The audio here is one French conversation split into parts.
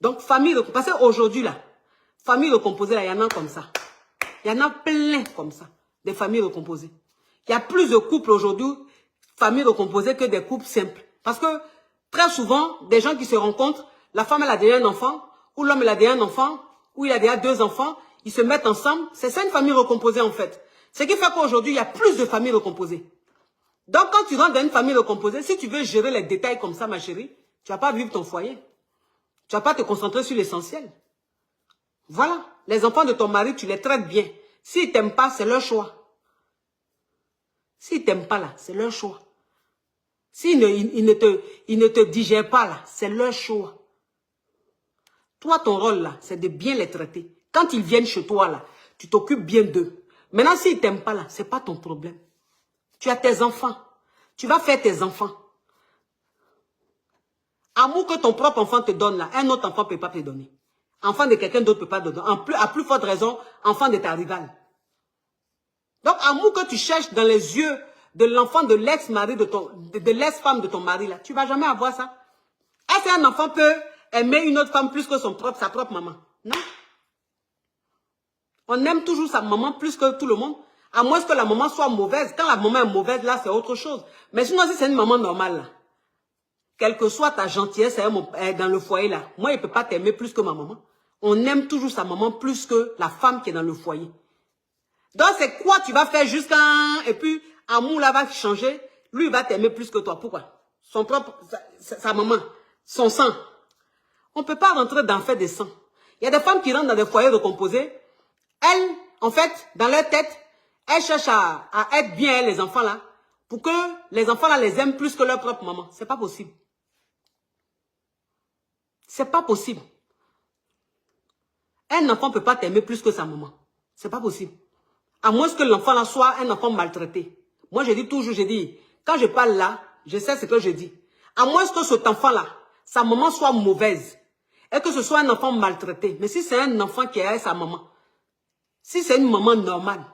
Donc, famille recomposée, parce qu'aujourd'hui, là, famille recomposée, là, il y en a comme ça. Il y en a plein comme ça, des familles recomposées. Il y a plus de couples aujourd'hui, familles recomposées, que des couples simples. Parce que, très souvent, des gens qui se rencontrent, la femme, elle a déjà un enfant, ou l'homme, il a déjà un enfant, ou il a déjà 2 enfants, ils se mettent ensemble. C'est ça une famille recomposée, en fait. Ce qui fait qu'aujourd'hui, il y a plus de familles recomposées. Donc, quand tu rentres dans une famille recomposée, si tu veux gérer les détails comme ça, ma chérie, tu ne vas pas vivre ton foyer. Tu ne vas pas te concentrer sur l'essentiel. Voilà. Les enfants de ton mari, tu les traites bien. S'ils ne t'aiment pas, c'est leur choix. S'ils ne t'aiment pas, là, c'est leur choix. S'ils ne te digèrent pas, là, c'est leur choix. Toi, ton rôle, là, c'est de bien les traiter. Quand ils viennent chez toi, là, tu t'occupes bien d'eux. Maintenant, s'ils ne t'aiment pas, là, ce n'est pas ton problème. Tu as tes enfants. Tu vas faire tes enfants. Amour que ton propre enfant te donne, là, un autre enfant ne peut pas te donner. Enfant de quelqu'un d'autre ne peut pas te donner. À plus forte raison, enfant de ta rivale. Donc, amour que tu cherches dans les yeux de l'enfant de l'ex-mari de l'ex-femme de ton mari, là, tu ne vas jamais avoir ça. Est-ce qu'un enfant peut aimer une autre femme plus que sa propre maman? Non. On aime toujours sa maman plus que tout le monde. À moins que la maman soit mauvaise. Quand la maman est mauvaise, là, c'est autre chose. Mais sinon, si c'est une maman normale, là, quelle que soit ta gentillesse dans le foyer, là, moi, il ne peut pas t'aimer plus que ma maman. On aime toujours sa maman plus que la femme qui est dans le foyer. Donc, c'est quoi tu vas faire jusqu'à... Et puis, amour, là, va changer. Lui, il va t'aimer plus que toi. Pourquoi? Son propre... Sa maman. Son sang. On ne peut pas rentrer dans le fait des sangs. Il y a des femmes qui rentrent dans des foyers recomposés. Elles, en fait, dans leur tête, elles cherchent à être bien, elles, les enfants, là. Pour que les enfants, là, les aiment plus que leur propre maman. C'est pas possible. C'est pas possible. Un enfant ne peut pas t'aimer plus que sa maman. C'est pas possible. À moins que l'enfant là soit un enfant maltraité. Moi, je dis toujours, quand je parle là, je sais ce que je dis. À moins que cet enfant-là, sa maman soit mauvaise et que ce soit un enfant maltraité. Mais si c'est un enfant qui a sa maman, si c'est une maman normale,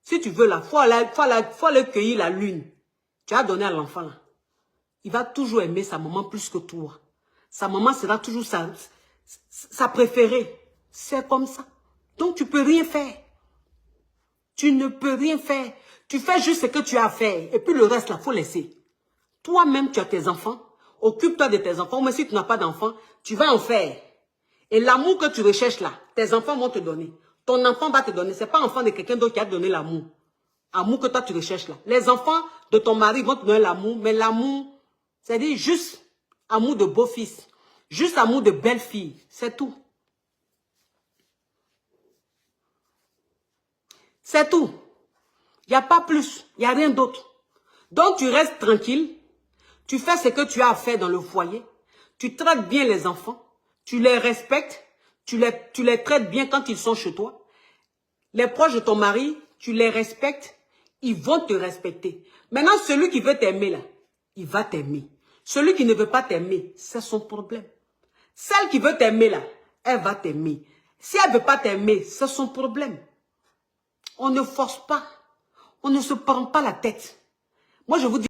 si tu veux là, faut aller cueillir la lune. Tu as donné à l'enfant là. Il va toujours aimer sa maman plus que toi. Sa maman sera toujours sa préférée. C'est comme ça. Donc, tu ne peux rien faire. Tu ne peux rien faire. Tu fais juste ce que tu as à faire. Et puis le reste, là, il faut laisser. Toi-même, tu as tes enfants. Occupe-toi de tes enfants. Mais si tu n'as pas d'enfants, tu vas en faire. Et l'amour que tu recherches là, tes enfants vont te donner. Ton enfant va te donner. Ce n'est pas l'enfant de quelqu'un d'autre qui a donné l'amour. Amour que toi, tu recherches là. Les enfants de ton mari vont te donner l'amour. Mais l'amour, c'est-à-dire juste amour de beau-fils. Juste amour de belle-fille. C'est tout. C'est tout. Il n'y a pas plus. Il n'y a rien d'autre. Donc, tu restes tranquille. Tu fais ce que tu as à faire dans le foyer. Tu traites bien les enfants. Tu les respectes. Tu les traites bien quand ils sont chez toi. Les proches de ton mari, tu les respectes. Ils vont te respecter. Maintenant, celui qui veut t'aimer, là, il va t'aimer. Celui qui ne veut pas t'aimer, c'est son problème. Celle qui veut t'aimer, là, elle va t'aimer. Si elle ne veut pas t'aimer, c'est son problème. On ne force pas. On ne se prend pas la tête. Moi, je vous dis...